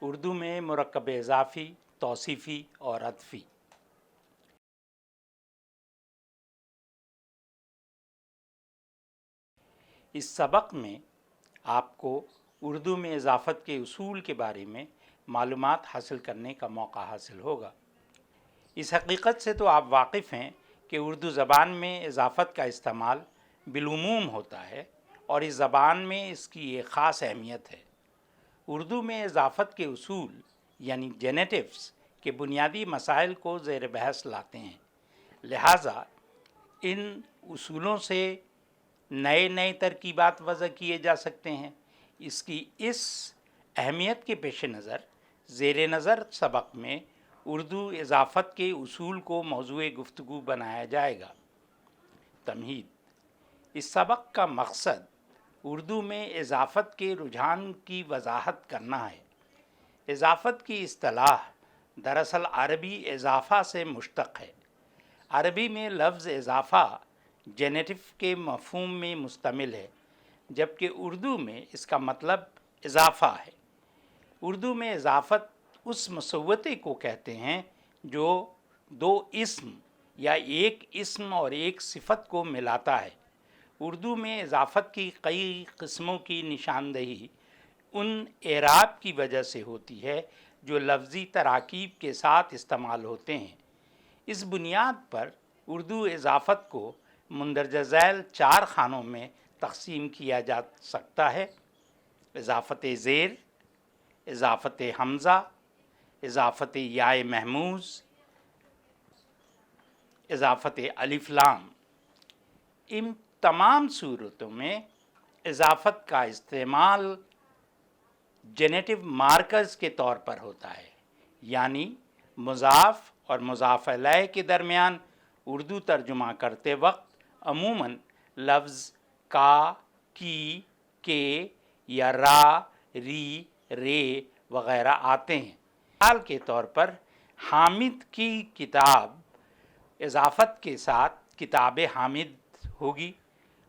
اردو میں مرکب اضافی، توصیفی اور عطفی۔ اس سبق میں آپ کو اردو میں اضافت کے اصول کے بارے میں معلومات حاصل کرنے کا موقع حاصل ہوگا۔ اس حقیقت سے تو آپ واقف ہیں کہ اردو زبان میں اضافت کا استعمال بالعموم ہوتا ہے اور اس زبان میں اس کی ایک خاص اہمیت ہے۔ اردو میں اضافت کے اصول یعنی جینیٹیوز کے بنیادی مسائل کو زیر بحث لاتے ہیں، لہٰذا ان اصولوں سے نئے ترکیبات وضع کیے جا سکتے ہیں۔ اس کی اس اہمیت کے پیش نظر زیر نظر سبق میں اردو اضافت کے اصول کو موضوع گفتگو بنایا جائے گا۔ تمہید: اس سبق کا مقصد اردو میں اضافت کے رجحان کی وضاحت کرنا ہے۔ اضافت کی اصطلاح دراصل عربی اضافہ سے مشتق ہے۔ عربی میں لفظ اضافہ جینیٹو کے مفہوم میں مشتمل ہے، جبکہ اردو میں اس کا مطلب اضافہ ہے۔ اردو میں اضافت اس مسوتے کو کہتے ہیں جو دو اسم یا ایک اسم اور ایک صفت کو ملاتا ہے۔ اردو میں اضافت کی کئی قسموں کی نشاندہی ان اعراب کی وجہ سے ہوتی ہے جو لفظی تراکیب کے ساتھ استعمال ہوتے ہیں۔ اس بنیاد پر اردو اضافت کو مندرجہ ذیل 4 خانوں میں تقسیم کیا جا سکتا ہے: اضافت زیر، اضافت حمزہ، اضافت یائے محموز، اضافت الف لام۔ ان تمام صورتوں میں اضافت کا استعمال جینیٹو مارکرز کے طور پر ہوتا ہے، یعنی مضاف اور مضاف الیہ کے درمیان اردو ترجمہ کرتے وقت عموماً لفظ کا، کی، کے یا را، ری، رے وغیرہ آتے ہیں۔ مثال کے طور پر حامد کی کتاب اضافت کے ساتھ کتاب حامد ہوگی،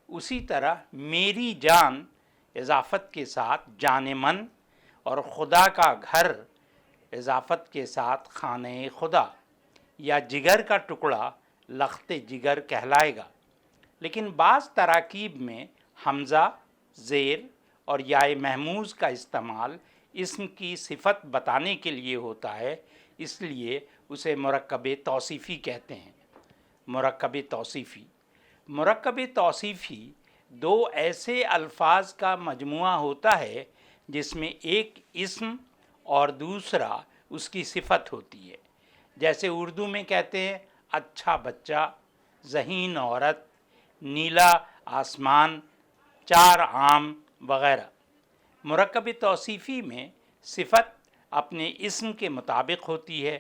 اسی طرح میری جان اضافت کے ساتھ جان من، اور خدا کا گھر اضافت کے ساتھ خانہ خدا، یا جگر کا ٹکڑا لخت جگر کہلائے گا۔ لیکن بعض تراکیب میں حمزہ، زیر اور یائے محموز کا استعمال اسم کی صفت بتانے کے لیے ہوتا ہے، اس لیے اسے مرکب توصیفی کہتے ہیں۔ مرکب توصیفی: مرکب توصیفی دو ایسے الفاظ کا مجموعہ ہوتا ہے جس میں ایک اسم اور دوسرا اس کی صفت ہوتی ہے، جیسے اردو میں کہتے ہیں اچھا بچہ، ذہین عورت، نیلا آسمان، 4 آم وغیرہ۔ مرکب توصیفی میں صفت اپنے اسم کے مطابق ہوتی ہے۔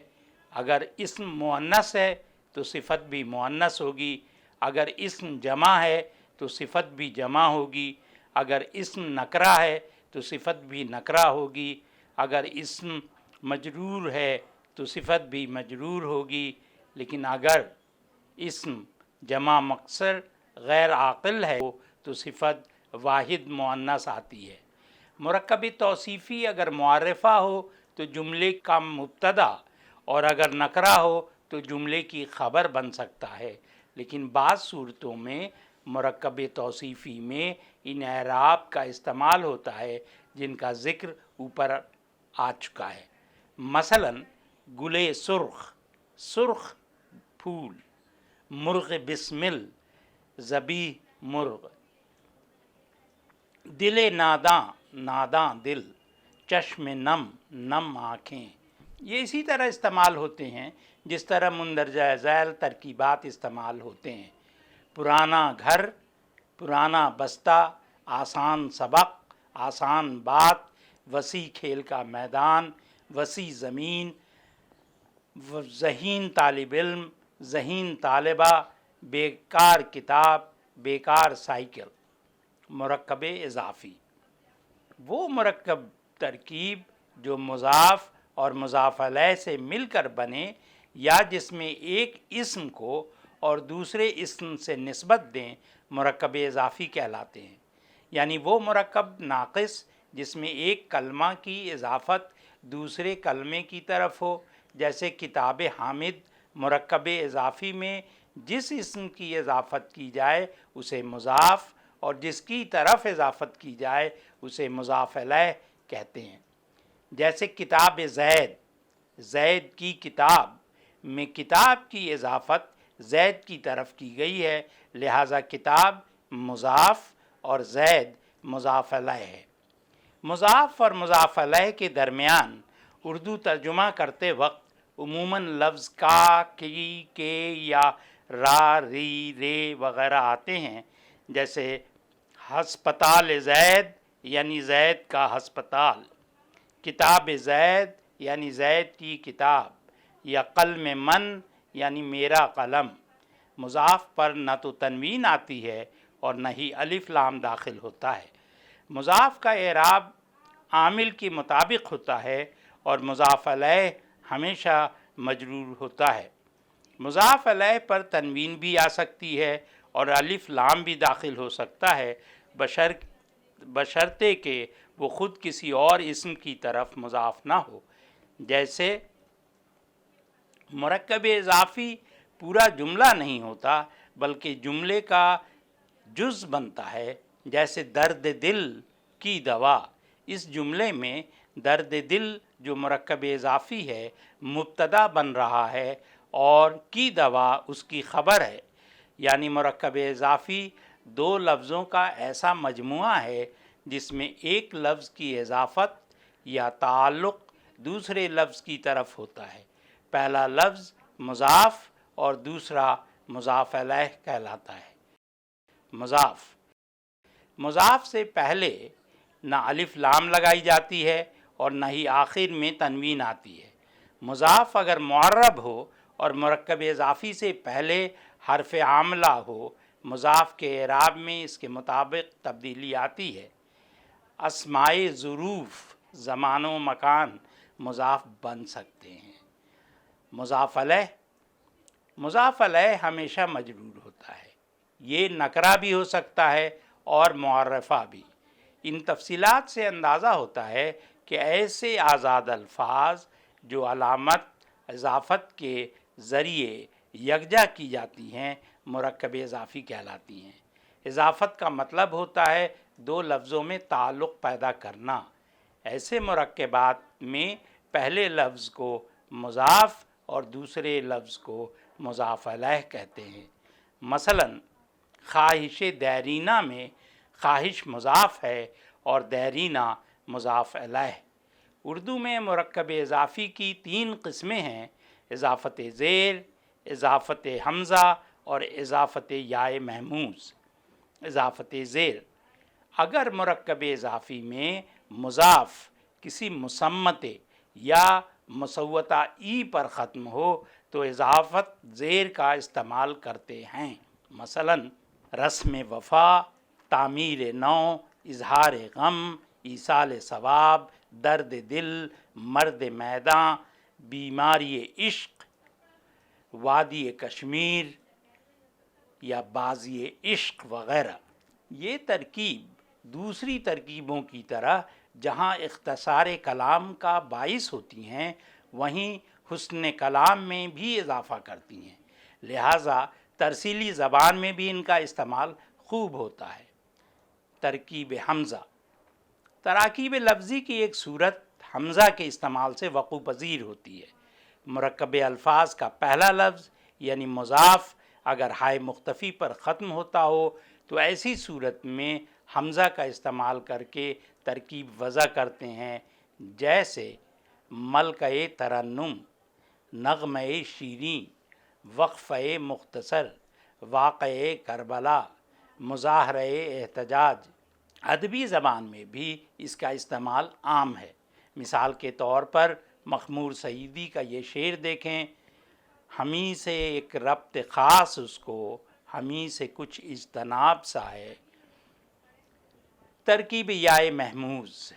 اگر اسم مؤنث ہے تو صفت بھی مؤنث ہوگی، اگر اسم جمع ہے تو صفت بھی جمع ہوگی، اگر اسم نکرہ ہے تو صفت بھی نکرہ ہوگی، اگر اسم مجرور ہے تو صفت بھی مجرور ہوگی، لیکن اگر اسم جمع مکسر غیر عاقل ہے تو صفت واحد مؤنث آتی ہے۔ مرکب توصیفی اگر معرفہ ہو تو جملے کا مبتدا اور اگر نکرہ ہو تو جملے کی خبر بن سکتا ہے، لیکن بعض صورتوں میں مرکب توصیفی میں ان اعراب کا استعمال ہوتا ہے جن کا ذکر اوپر آ چکا ہے۔ مثلا گلے سرخ، سرخ پھول، مرغ بسمل، ذبیح مرغ، دل ناداں، ناداں دل، چشم نم، نم آنکھیں۔ یہ اسی طرح استعمال ہوتے ہیں جس طرح مندرجہ ذیل ترکیبات استعمال ہوتے ہیں۔ پرانا گھر، پرانا بستہ، آسان سبق، آسان بات، وسیع کھیل کا میدان، وسیع زمین، ذہین طالب علم، ذہین طالبہ، بیکار کتاب، بیکار سائیکل۔ مرکب اضافی: وہ مرکب ترکیب جو مضاف اور مضاف الیہ سے مل کر بنے یا جس میں ایک اسم کو اور دوسرے اسم سے نسبت دیں مرکب اضافی کہلاتے ہیں، یعنی وہ مرکب ناقص جس میں ایک کلمہ کی اضافت دوسرے کلمے کی طرف ہو، جیسے کتاب حامد مرکب اضافی میں جس اسم کی اضافت کی جائے اسے مضاف اور جس کی طرف اضافت کی جائے اسے مضاف الیہ کہتے ہیں۔ جیسے کتاب زید، زید کی کتاب میں کتاب کی اضافت زید کی طرف کی گئی ہے، لہٰذا کتاب مضاف اور زید مضاف الیہ ہے۔ مضاف اور مضاف الیہ کے درمیان اردو ترجمہ کرتے وقت عموماً لفظ کا، کی، کے یا را، ری، رے وغیرہ آتے ہیں، جیسے ہسپتال زید یعنی زید کا ہسپتال، کتاب زید یعنی زید کی کتاب، یا قلم من یعنی میرا قلم۔ مضاف پر نہ تو تنوین آتی ہے اور نہ ہی الف لام داخل ہوتا ہے۔ مضاف کا اعراب عامل کے مطابق ہوتا ہے اور مضاف الیہ ہمیشہ مجرور ہوتا ہے۔ مضاف الیہ پر تنوین بھی آ سکتی ہے اور الف لام بھی داخل ہو سکتا ہے، بشرطے کہ وہ خود کسی اور اسم کی طرف مضاف نہ ہو۔ جیسے مرکب اضافی پورا جملہ نہیں ہوتا بلکہ جملے کا جز بنتا ہے، جیسے درد دل کی دوا۔ اس جملے میں درد دل جو مرکب اضافی ہے مبتدا بن رہا ہے اور کی دوا اس کی خبر ہے، یعنی مرکب اضافی دو لفظوں کا ایسا مجموعہ ہے جس میں ایک لفظ کی اضافت یا تعلق دوسرے لفظ کی طرف ہوتا ہے۔ پہلا لفظ مضاف اور دوسرا مضاف الیہ کہلاتا ہے۔ مضاف، مضاف سے پہلے نہ الف لام لگائی جاتی ہے اور نہ ہی آخر میں تنوین آتی ہے۔ مضاف اگر معرب ہو اور مرکب اضافی سے پہلے حرف عاملہ ہو، مضاف کے اعراب میں اس کے مطابق تبدیلی آتی ہے۔ اسمائے ظروف، زمان و مکان مضاف بن سکتے ہیں۔ مضاف الیہ، مضاف الیہ ہمیشہ مجرور ہوتا ہے۔ یہ نکرہ بھی ہو سکتا ہے اور معرفہ بھی۔ ان تفصیلات سے اندازہ ہوتا ہے کہ ایسے آزاد الفاظ جو علامت اضافت کے ذریعے یکجا کی جاتی ہیں مرکب اضافی کہلاتی ہیں۔ اضافت کا مطلب ہوتا ہے دو لفظوں میں تعلق پیدا کرنا۔ ایسے مرکبات میں پہلے لفظ کو مضاف اور دوسرے لفظ کو مضاف الیہ کہتے ہیں۔ مثلاً خواہش دیرینہ میں خواہش مضاف ہے اور دیرینہ مضاف الیہ۔ اردو میں مرکب اضافی کی تین قسمیں ہیں: اضافت زیر، اضافت حمزہ اور اضافت یائے محموز۔ اضافت زیر، اگر مرکب اضافی میں مضاف کسی مصمت یا مصوتہ ای پر ختم ہو تو اضافت زیر کا استعمال کرتے ہیں۔ مثلاً رسم وفا، تعمیر نو، اظہار غم، ایصال ثواب، درد دل، مرد میداں، بیماری عشق، وادی کشمیر یا بازی عشق وغیرہ۔ یہ ترکیب دوسری ترکیبوں کی طرح جہاں اختصار کلام کا باعث ہوتی ہیں وہیں حسن کلام میں بھی اضافہ کرتی ہیں، لہٰذا ترسیلی زبان میں بھی ان کا استعمال خوب ہوتا ہے۔ ترکیب حمزہ، تراکیب لفظی کی ایک صورت حمزہ کے استعمال سے وقوع پذیر ہوتی ہے۔ مرکب الفاظ کا پہلا لفظ یعنی مضاف اگر ہائے مختفی پر ختم ہوتا ہو تو ایسی صورت میں حمزہ کا استعمال کر کے ترکیب وضع کرتے ہیں، جیسے ملکہ ترنم، نغمہ شیریں، وقفہ مختصر، واقعہ کربلا، مظاہرہ احتجاج۔ ادبی زبان میں بھی اس کا استعمال عام ہے۔ مثال کے طور پر مخمور سعیدی کا یہ شعر دیکھیں: ہمیں سے ایک ربط خاص اس کو، ہمیں سے کچھ اجتناب سا ہے۔ ترکیب یائے محموز،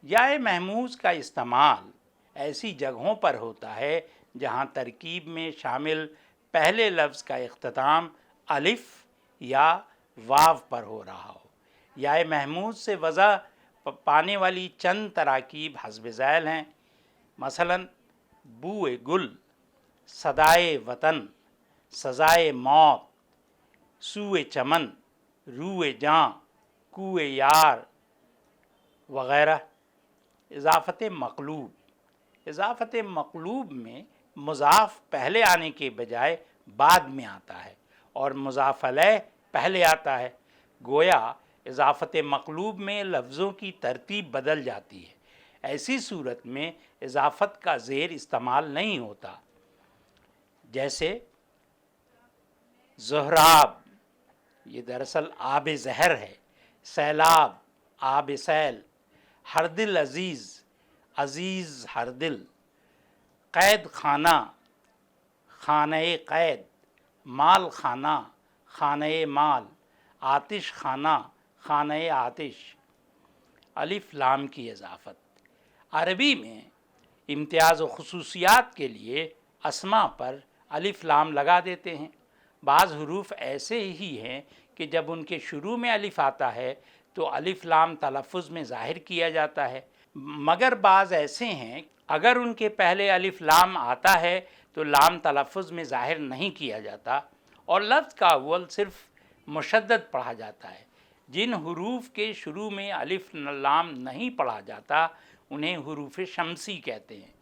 یائے محموز کا استعمال ایسی جگہوں پر ہوتا ہے جہاں ترکیب میں شامل پہلے لفظ کا اختتام الف یا واو پر ہو رہا ہو۔ یائے محموز سے وضع پانے والی چند تراکیب حسب ذیل ہیں: مثلاً بوئے گل، صدائے وطن، سزائے موت، سوئے چمن، روئے جاں، کوئے یار وغیرہ۔ اضافت مقلوب، اضافت مقلوب میں مضاف پہلے آنے کے بجائے بعد میں آتا ہے اور مضاف الیہ پہلے آتا ہے۔ گویا اضافت مقلوب میں لفظوں کی ترتیب بدل جاتی ہے۔ ایسی صورت میں اضافت کا زیر استعمال نہیں ہوتا، جیسے زہراب، یہ دراصل آب زہر ہے، سیلاب، آب سیل، ہر دل عزیز، عزیز ہر دل، قید خانہ، خانہ قید، مال خانہ، خانہ مال، آتش خانہ، خانہ آتش۔ الف لام کی اضافت، عربی میں امتیاز و خصوصیات کے لیے اسماء پر الف لام لگا دیتے ہیں۔ بعض حروف ایسے ہی ہیں کہ جب ان کے شروع میں الف آتا ہے تو الف لام تلفظ میں ظاہر کیا جاتا ہے، مگر بعض ایسے ہیں اگر ان کے پہلے الف لام آتا ہے تو لام تلفظ میں ظاہر نہیں کیا جاتا اور لفظ کا اول صرف مشدد پڑھا جاتا ہے۔ جن حروف کے شروع میں الف لام نہیں پڑھا جاتا انہیں حروف شمسی کہتے ہیں۔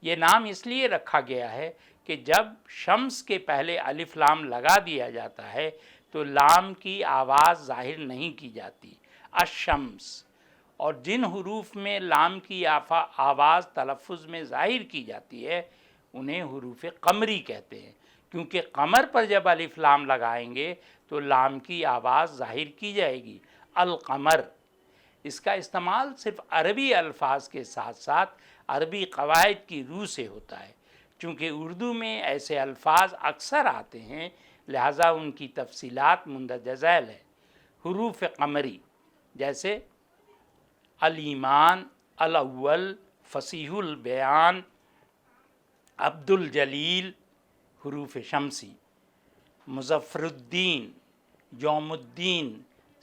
یہ نام اس لیے رکھا گیا ہے کہ جب شمس کے پہلے الف لام لگا دیا جاتا ہے تو لام کی آواز ظاہر نہیں کی جاتی، الشمس، اور جن حروف میں لام کی آواز تلفظ میں ظاہر کی جاتی ہے انہیں حروف قمری کہتے ہیں، کیونکہ قمر پر جب الف لام لگائیں گے تو لام کی آواز ظاہر کی جائے گی، القمر۔ اس کا استعمال صرف عربی الفاظ کے ساتھ ساتھ عربی قواعد کی روح سے ہوتا ہے۔ چونکہ اردو میں ایسے الفاظ اکثر آتے ہیں لہٰذا ان کی تفصیلات مندرجہ ذیل ہے۔ حروف قمری جیسے الایمان، الاول، فصیح البیان، عبد الجلیل، حروف شمسی۔ مظفر الدین، یوم الدین،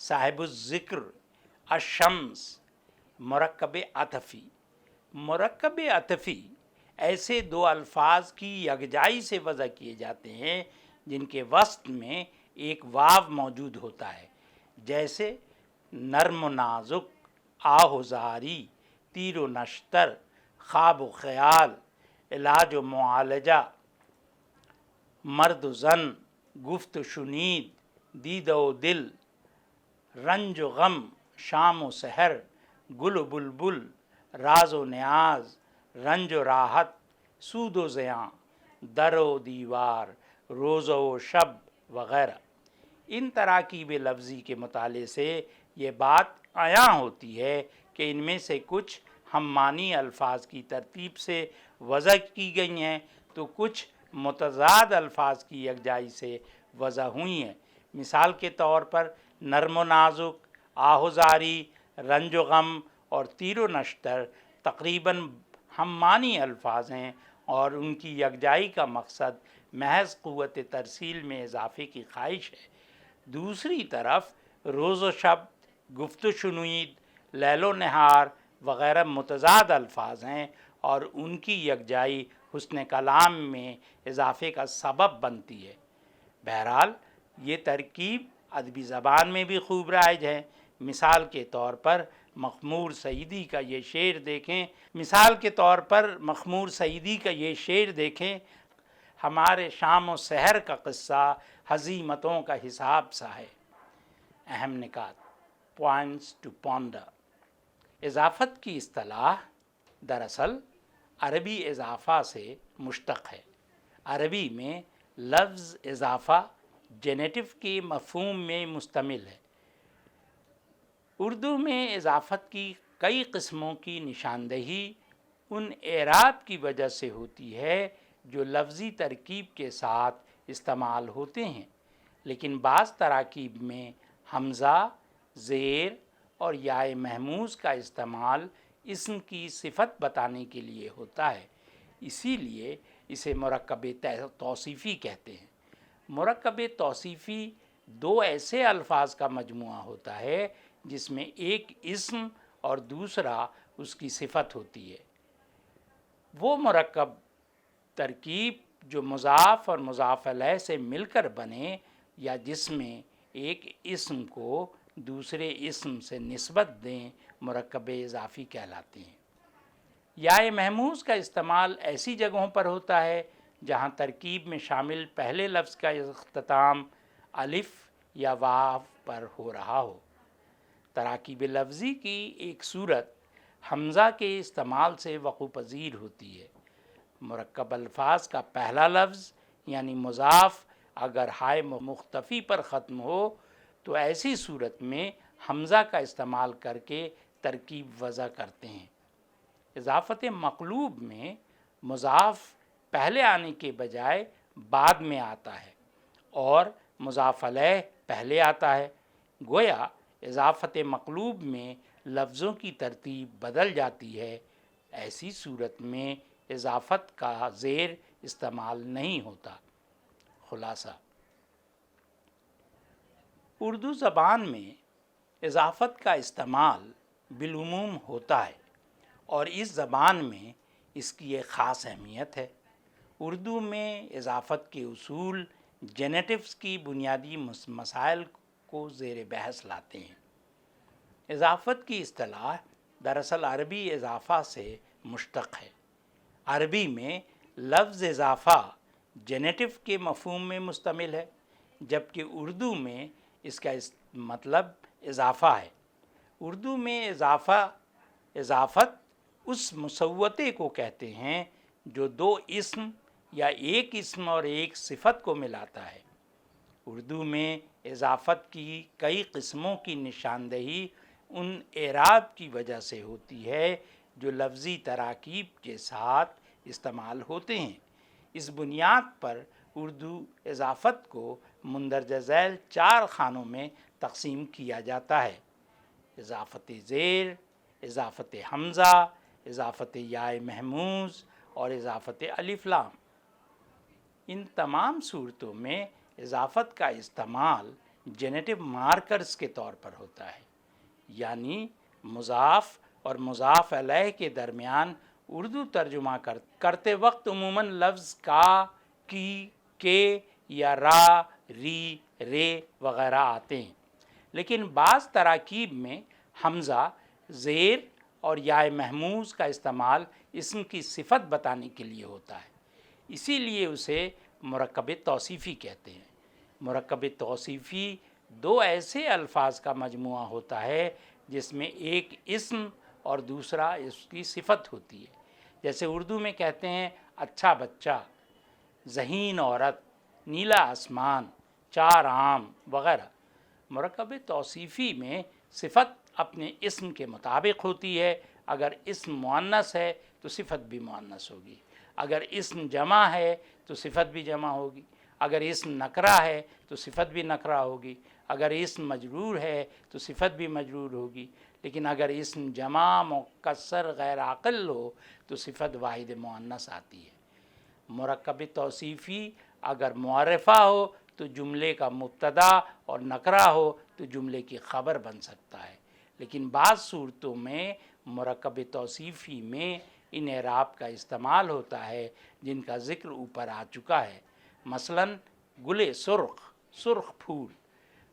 صاحب الذکر، الشمس۔ مرکب عطفی، مرکب عطفی ایسے دو الفاظ کی یکجائی سے وضع کیے جاتے ہیں جن کے وسط میں ایک واو موجود ہوتا ہے، جیسے نرم و نازک، آہ و زاری، تیر و نشتر، خواب و خیال، علاج و معالجہ، مرد و زن، گفت و شنید، دید و دل، رنج و غم، شام و سحر، گل و بلبل، راز و نیاز، رنج و راحت، سود و زیاں، در و دیوار، روز و شب وغیرہ۔ ان تراکیب لفظی کے مطالعے سے یہ بات عیاں ہوتی ہے کہ ان میں سے کچھ ہم معنی الفاظ کی ترتیب سے وضع کی گئی ہیں تو کچھ متضاد الفاظ کی یکجائی سے وضع ہوئی ہیں۔ مثال کے طور پر نرم و نازک، آہ و زاری، رنج و غم اور تیر و نشتر تقریباً ہم معنی الفاظ ہیں اور ان کی یکجائی کا مقصد محض قوت ترسیل میں اضافے کی خواہش ہے۔ دوسری طرف روز و شب، گفت و شنید، لیل و نہار وغیرہ متضاد الفاظ ہیں اور ان کی یکجائی حسن کلام میں اضافے کا سبب بنتی ہے۔ بہرحال یہ ترکیب ادبی زبان میں بھی خوب رائج ہے۔ مثال کے طور پر مخمور سعیدی کا یہ شعر دیکھیں، ہمارے شام و سحر کا قصہ ہزیمتوں کا حساب سا ہے۔ اہم نکات، پوائنٹس ٹو پونڈر۔ اضافت کی اصطلاح دراصل عربی اضافہ سے مشتق ہے۔ عربی میں لفظ اضافہ جینیٹو کے مفہوم میں مشتمل ہے۔ اردو میں اضافت کی کئی قسموں کی نشاندہی ان اعراب کی وجہ سے ہوتی ہے جو لفظی ترکیب کے ساتھ استعمال ہوتے ہیں، لیکن بعض تراکیب میں حمزہ، زیر اور یائے محموز کا استعمال اسم کی صفت بتانے کے لیے ہوتا ہے، اسی لیے اسے مرکب توصیفی کہتے ہیں۔ مرکب توصیفی دو ایسے الفاظ کا مجموعہ ہوتا ہے جس میں ایک اسم اور دوسرا اس کی صفت ہوتی ہے۔ وہ مرکب ترکیب جو مضاف اور مضاف علیہ سے مل کر بنے یا جس میں ایک اسم کو دوسرے اسم سے نسبت دیں مرکب اضافی کہلاتے ہیں۔ یا محموز کا استعمال ایسی جگہوں پر ہوتا ہے جہاں ترکیب میں شامل پہلے لفظ کا اختتام الف یا واو پر ہو رہا ہو۔ تراکیب لفظی کی ایک صورت حمزہ کے استعمال سے وقوع پذیر ہوتی ہے۔ مرکب الفاظ کا پہلا لفظ یعنی مضاف اگر ہائے مختفی پر ختم ہو تو ایسی صورت میں حمزہ کا استعمال کر کے ترکیب وضع کرتے ہیں۔ اضافت مقلوب میں مضاف پہلے آنے کے بجائے بعد میں آتا ہے اور مضاف علیہ پہلے آتا ہے۔ گویا اضافت مقلوب میں لفظوں کی ترتیب بدل جاتی ہے۔ ایسی صورت میں اضافت کا زیر استعمال نہیں ہوتا۔ خلاصہ، اردو زبان میں اضافت کا استعمال بالعموم ہوتا ہے اور اس زبان میں اس کی ایک خاص اہمیت ہے۔ اردو میں اضافت کے اصول جینیٹکس کی بنیادی مسائل کو زیر بحث لاتے ہیں۔ اضافت کی اصطلاح دراصل عربی اضافہ سے مشتق ہے۔ عربی میں لفظ اضافہ جینیٹک کے مفہوم میں مشتمل ہے، جبکہ اردو میں اس کا مطلب اضافہ ہے۔ اردو میں اضافت اس مسوتے کو کہتے ہیں جو دو اسم یا ایک اسم اور ایک صفت کو ملاتا ہے۔ اردو میں اضافت کی کئی قسموں کی نشاندہی ان اعراب کی وجہ سے ہوتی ہے جو لفظی تراکیب کے ساتھ استعمال ہوتے ہیں۔ اس بنیاد پر اردو اضافت کو مندرجہ ذیل 4 خانوں میں تقسیم کیا جاتا ہے: اضافت زیر، اضافت حمزہ، اضافت یا محموز اور اضافت الف لام۔ ان تمام صورتوں میں اضافت کا استعمال جینیٹو مارکرز کے طور پر ہوتا ہے، یعنی مضاف اور مضاف علیہ کے درمیان اردو ترجمہ کرتے وقت عموماً لفظ کا، کی، کے یا را، ری، رے وغیرہ آتے ہیں، لیکن بعض تراکیب میں حمزہ، زیر اور یا محموز کا استعمال اسم کی صفت بتانے کے لیے ہوتا ہے، اسی لیے اسے مرکب توصیفی کہتے ہیں۔ مرکب توصیفی 2 ایسے الفاظ کا مجموعہ ہوتا ہے جس میں ایک اسم اور دوسرا اس کی صفت ہوتی ہے، جیسے اردو میں کہتے ہیں اچھا بچہ، ذہین عورت، نیلا آسمان، 4 آم وغیرہ۔ مرکب توصیفی میں صفت اپنے اسم کے مطابق ہوتی ہے۔ اگر اسم مؤنث ہے تو صفت بھی مؤنث ہوگی، اگر اسم جمع ہے تو صفت بھی جمع ہوگی، اگر اسم نکرہ ہے تو صفت بھی نکرہ ہوگی، اگر اسم مجرور ہے تو صفت بھی مجرور ہوگی، لیکن اگر اسم جمع مکسر غیر عاقل ہو تو صفت واحد مؤنث آتی ہے۔ مرکب توصیفی اگر معرفہ ہو تو جملے کا مبتدا اور نکرہ ہو تو جملے کی خبر بن سکتا ہے، لیکن بعض صورتوں میں مرکب توصیفی میں ان اعراب کا استعمال ہوتا ہے جن کا ذکر اوپر آ چکا ہے۔ مثلاً گل سرخ، سرخ پھول،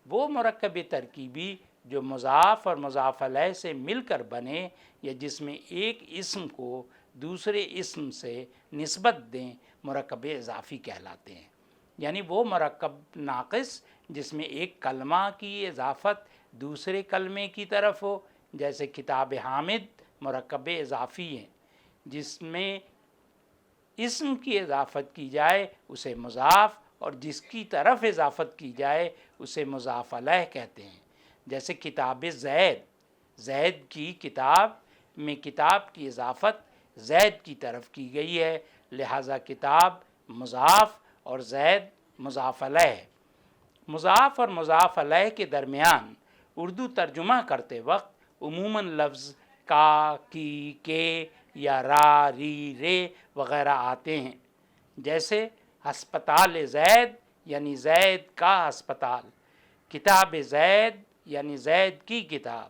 وہ مرکب ترکیبی جو مضاف اور مضاف علیہ سے مل کر بنے یا جس میں ایک اسم کو دوسرے اسم سے نسبت دیں مرکب اضافی کہلاتے ہیں، یعنی وہ مرکب ناقص جس میں ایک کلمہ کی اضافت دوسرے کلمے کی طرف ہو، جیسے کتاب حامد مرکب اضافی ہیں، جس میں اسم کی اضافت کی جائے اسے مضاف اور جس کی طرف اضافت کی جائے اسے مضاف علیہ کہتے ہیں، جیسے کتاب زید، زید کی کتاب میں کتاب کی اضافت زید کی طرف کی گئی ہے، لہٰذا کتاب مضاف اور زید مضاف علیہ ہے۔ مضاف اور مضاف علیہ کے درمیان اردو ترجمہ کرتے وقت عموماً لفظ کا، کی، کے یا را، ری، رے وغیرہ آتے ہیں، جیسے ہسپتال زید یعنی زید کا ہسپتال، کتاب زید یعنی زید کی کتاب،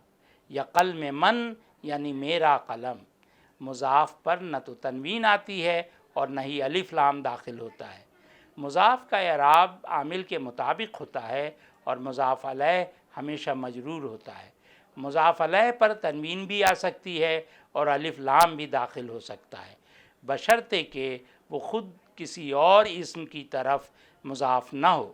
یا قلم من یعنی میرا قلم۔ مضاف پر نہ تو تنوین آتی ہے اور نہ ہی الف لام داخل ہوتا ہے۔ مضاف کا اعراب عامل کے مطابق ہوتا ہے اور مضاف علیہ ہمیشہ مجرور ہوتا ہے۔ مضاف علیہ پر تنوین بھی آ سکتی ہے اور الف لام بھی داخل ہو سکتا ہے، بشرطے کہ وہ خود کسی اور اسم کی طرف مضاف نہ ہو۔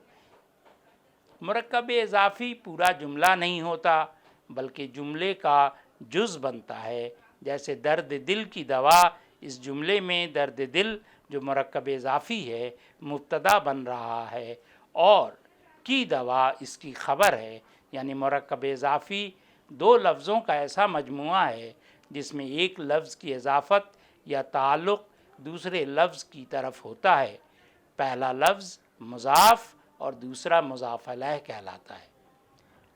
مرکب اضافی پورا جملہ نہیں ہوتا بلکہ جملے کا جز بنتا ہے، جیسے درد دل کی دوا، اس جملے میں درد دل جو مرکب اضافی ہے مبتدا بن رہا ہے اور کی دوا اس کی خبر ہے، یعنی مرکب اضافی دو لفظوں کا ایسا مجموعہ ہے جس میں ایک لفظ کی اضافت یا تعلق دوسرے لفظ کی طرف ہوتا ہے۔ پہلا لفظ مضاف اور دوسرا مضاف علیہ کہلاتا ہے۔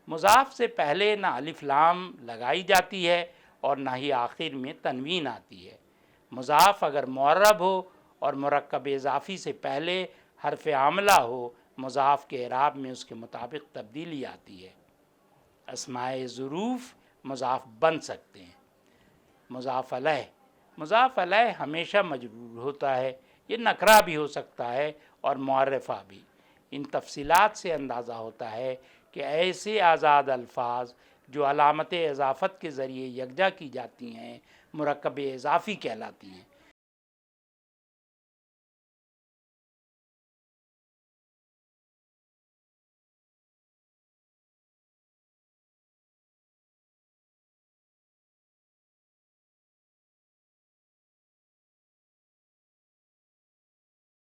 مضاف سے پہلے نہ الف لام لگائی جاتی ہے اور نہ ہی آخر میں تنوین آتی ہے۔ مضاف اگر معرب ہو اور مرکب اضافی سے پہلے حرف عاملہ ہو، مضاف کے اعراب میں اس کے مطابق تبدیلی آتی ہے۔ اسماء ظروف مضاف بن سکتے ہیں۔ مضاف علیہ ہمیشہ مجرور ہوتا ہے، یہ نکرہ بھی ہو سکتا ہے اور معرفہ بھی۔ ان تفصیلات سے اندازہ ہوتا ہے کہ ایسے آزاد الفاظ جو علامت اضافت کے ذریعے یکجا کی جاتی ہیں مرکب اضافی کہلاتی ہیں۔